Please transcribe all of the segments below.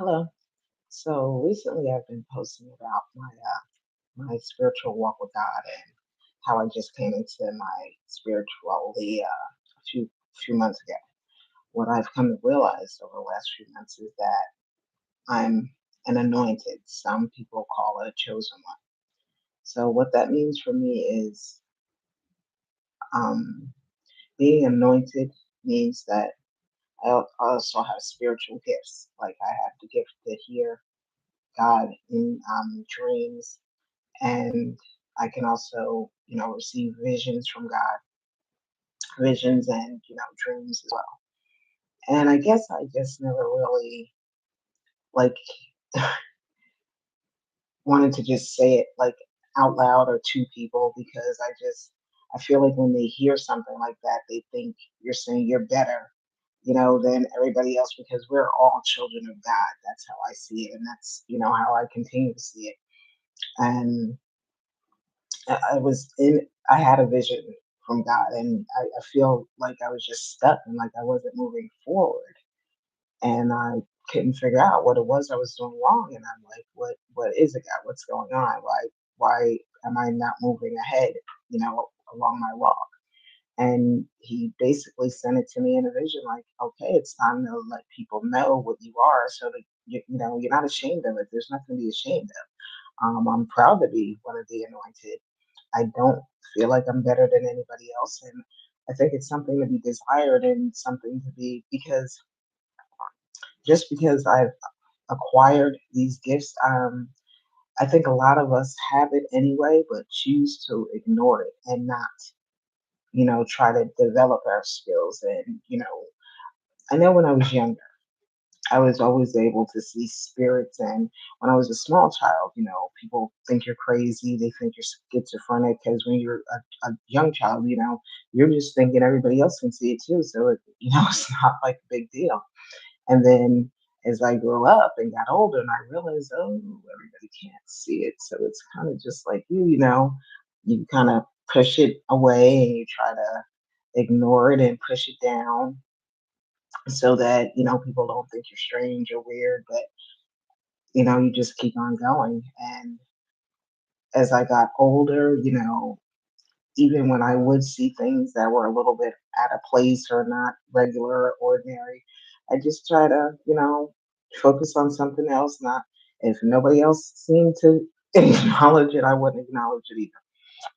Hello. So recently I've been posting about my spiritual walk with God and how I just came into my spirituality a few months ago. What I've come to realize over the last few months is that I'm an anointed. Some people call it a chosen one. So what that means for me is um, being anointed means that also have spiritual gifts. Like I have the gift to hear God in dreams, and I can also, receive visions from God, visions and dreams as well. And I guess I just never really like wanted to just say it like out loud or to people because I feel like when they hear something like that, they think you're saying you're better, than everybody else because we're all children of God. That's how I see it, and that's how I continue to see it. And I was in I had a vision from God and I feel like I was just stuck and like I wasn't moving forward. And I couldn't figure out what it was I was doing wrong. And I'm like, what is it, God? What's going on? Why am I not moving ahead, along my walk? And he basically sent it to me in a vision, like, okay, it's time to let people know what you are so that you're not ashamed of it. There's nothing to be ashamed of. I'm proud to be one of the anointed. I don't feel like I'm better than anybody else. And I think it's something to be desired and something to be because just because I've acquired these gifts, I think a lot of us have it anyway, but choose to ignore it and not, try to develop our skills. And, I know when I was younger, I was always able to see spirits. And when I was a small child, people think you're crazy. They think you're schizophrenic because when you're a young child, you're just thinking everybody else can see it too. So, it's not like a big deal. And then as I grew up and got older, and I realized, oh, everybody can't see it. So it's kind of just like you kind of push it away and you try to ignore it and push it down so that people don't think you're strange or weird, but you just keep on going. And as I got older, even when I would see things that were a little bit out of place or not regular or ordinary, I just try to focus on something else. Not if nobody else seemed to acknowledge it, I wouldn't acknowledge it either.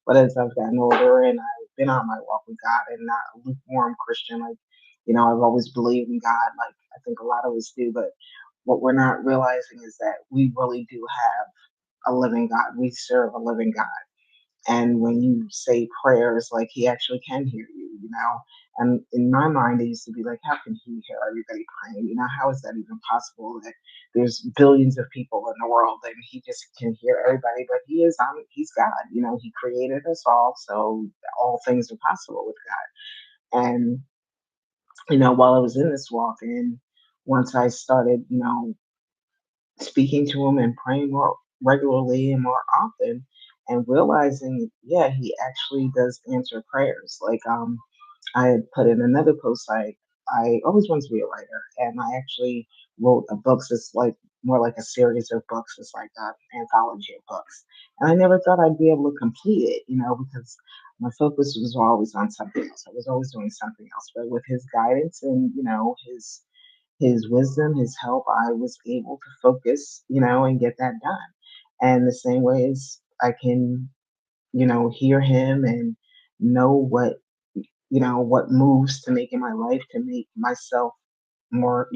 But as I've gotten older and I've been on my walk with God and not a lukewarm Christian, like, I've always believed in God, like I think a lot of us do, but what we're not realizing is that we really do have a living God. We serve a living God. And when you say prayers, like he actually can hear you. And in my mind, it used to be like, how can he hear everybody praying? How is that even possible that there's billions of people in the world and he just can hear everybody? But he's God. He created us all. So all things are possible with God. And, while I was in this walk and once I started, speaking to him and praying more regularly and more often and realizing, yeah, he actually does answer prayers. Like I had put in another post, I always wanted to be a writer and I actually wrote a book that's like more like a series of books. It's like an anthology of books. And I never thought I'd be able to complete it, because my focus was always on something else. I was always doing something else. But with his guidance and, his wisdom, his help, I was able to focus, and get that done. And the same way as I can, hear him and know what moves to make in my life to make myself more,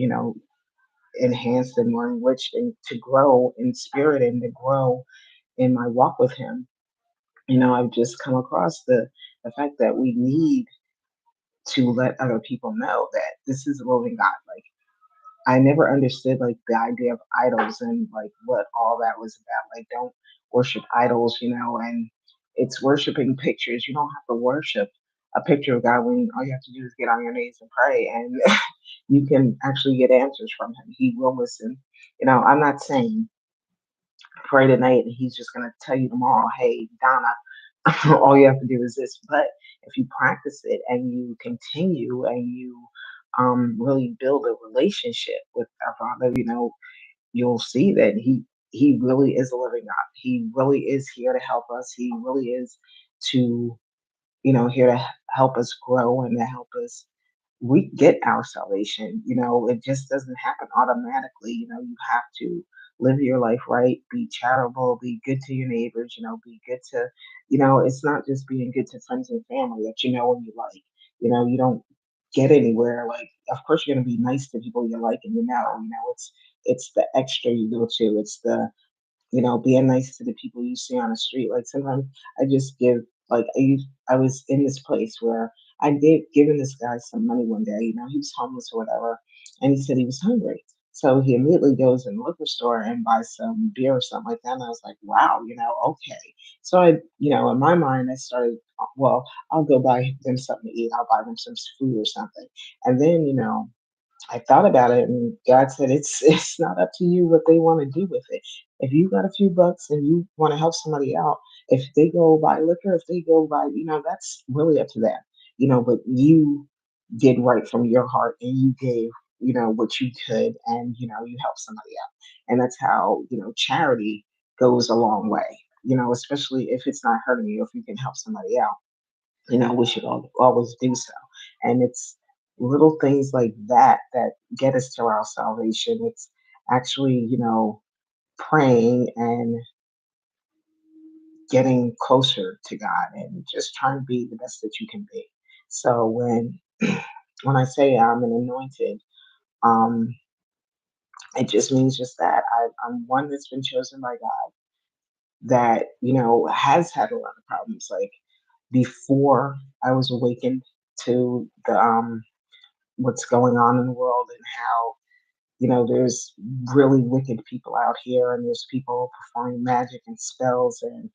enhanced and more enriched and to grow in spirit and to grow in my walk with him. I've just come across the fact that we need to let other people know that this is a living God. Like I never understood like the idea of idols and like what all that was about. Like don't worship idols, and it's worshiping pictures. You don't have to worship a picture of God when all you have to do is get on your knees and pray and you can actually get answers from him. He will listen. I'm not saying pray tonight and he's just gonna tell you tomorrow, hey, Donna, all you have to do is this. But if you practice it and you continue and you really build a relationship with our Father, you'll see that he really is a living God. He really is here to help us. He really is to, here to help us grow and to help us we get our salvation. It just doesn't happen automatically. You have to live your life right, be charitable, be good to your neighbors, be good to, it's not just being good to friends and family that you know and you like. You don't get anywhere. Like, of course, you're going to be nice to people you like and it's the extra you go to. It's the being nice to the people you see on the street. Like sometimes I just give like I was in this place where I gave given this guy some money one day. He was homeless or whatever, and he said he was hungry. So he immediately goes in the liquor store and buys some beer or something like that. And I was like, wow, okay. So in my mind, I started, well, I'll go buy them something to eat. I'll buy them some food or something. And then, I thought about it, and God said it's it's not up to you what they want to do with it. If you got a few bucks and you want to help somebody out, if they go buy liquor, if they go buy, that's really up to them. But you did right from your heart and you gave, what you could, and you helped somebody out. And that's how, charity goes a long way. Especially if it's not hurting you, if you can help somebody out, we should always do so. And it's little things like that that get us to our salvation. It's actually, praying and getting closer to God and just trying to be the best that you can be. So when I say I'm an anointed, um, it just means just that I'm one that's been chosen by God that has had a lot of problems. Like before I was awakened to the what's going on in the world and how there's really wicked people out here and there's people performing magic and spells and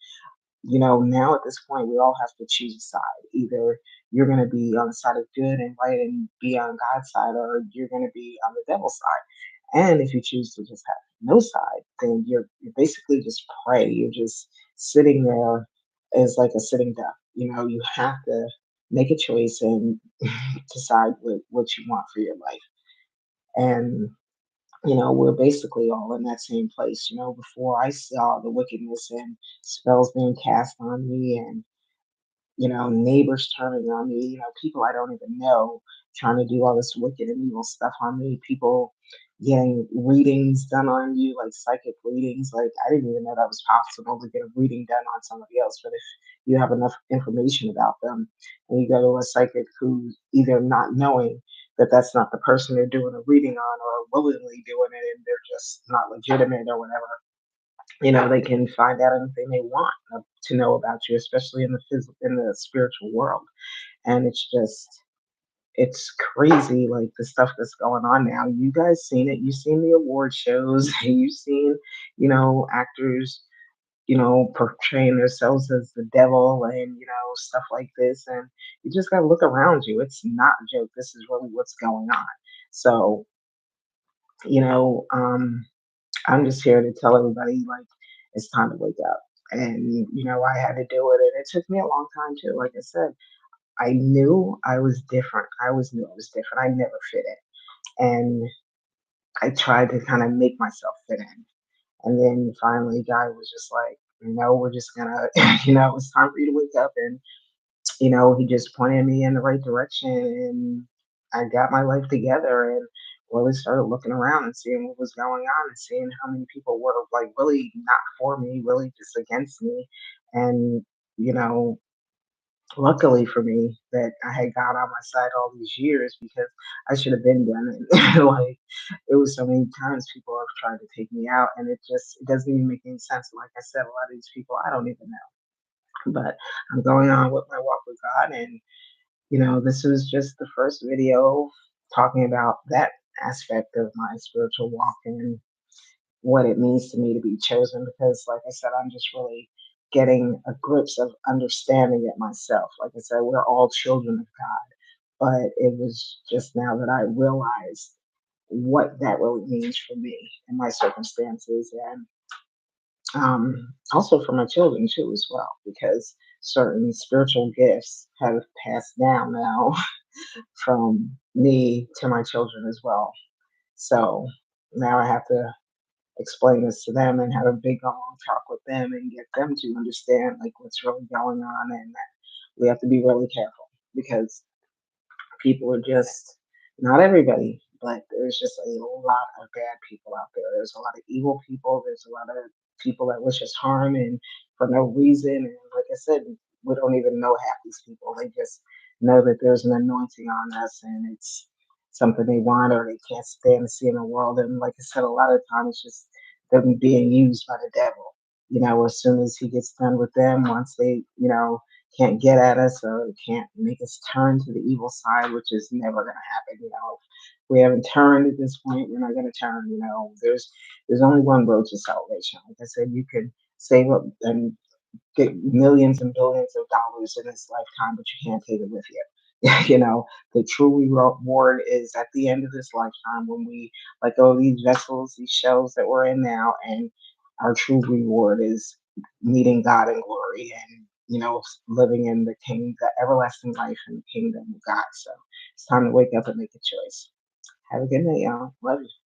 now at this point we all have to choose a side. Either you're going to be on the side of good and right and be on God's side, or you're going to be on the devil's side. And if you choose to just have no side, then you're basically just prey. You're just sitting there as like a sitting duck. You have to make a choice and decide what you want for your life. And we're basically all in that same place. Before I saw the wickedness and spells being cast on me and neighbors turning on me, people I don't even know trying to do all this wicked and evil stuff on me, people getting readings done on you, like psychic readings. Like, I didn't even know that was possible to get a reading done on somebody else. But if you have enough information about them and you go to a psychic who's either not knowing that that's not the person they're doing a reading on or willingly doing it and they're just not legitimate or whatever, they can find out anything they want to know about you, especially in the physical, in the spiritual world. And it's crazy, like the stuff that's going on now. You guys seen it. You've seen the award shows. You've seen, actors, portraying themselves as the devil and stuff like this. And you just gotta look around you. It's not a joke. This is really what's going on. So, you know, um, I'm just here to tell everybody like it's time to wake up. And I had to do it, and it took me a long time too. Like I said, I knew I was different. I always knew I was different. I never fit in, and I tried to kind of make myself fit in. And then finally, God was just like, "No, we're just gonna, it's time for you to wake up." And he just pointed me in the right direction, and I got my life together and really started looking around and seeing what was going on and seeing how many people were like really not for me, really just against me. And, you know, luckily for me that I had God on my side all these years because I should have been done it. Like it was so many times people have tried to take me out and it doesn't even make any sense. Like I said, a lot of these people I don't even know. But I'm going on with my walk with God, and this was just the first video talking about that aspect of my spiritual walk and what it means to me to be chosen. Because, like I said, I'm just really getting a grips of understanding it myself. Like I said, we're all children of God, but it was just now that I realized what that really means for me and my circumstances, and also for my children too, as well, because certain spiritual gifts have passed down now from me to my children as well. So now I have to explain this to them and have a big long talk with them and get them to understand like what's really going on, and that we have to be really careful because people are just not everybody, but there's just a lot of bad people out there. There's a lot of evil people. There's a lot of people that wish us harm and for no reason. And like I said, we don't even know half these people. They just know that there's an anointing on us and it's something they want or they can't stand to see in the world. And like I said, a lot of times it's just them being used by the devil. You know, as soon as he gets done with them, once they, can't get at us or can't make us turn to the evil side, which is never going to happen. If we haven't turned at this point, we're not going to turn. There's only one road to salvation. Like I said, you can save up and get millions and billions of dollars in this lifetime, but you can't take it with you. The true reward is at the end of this lifetime when we let go of these vessels, these shells that we're in now, and our true reward is meeting God in glory and living in the everlasting life in the kingdom of God. So it's time to wake up and make a choice. Have a good night, y'all. Love you.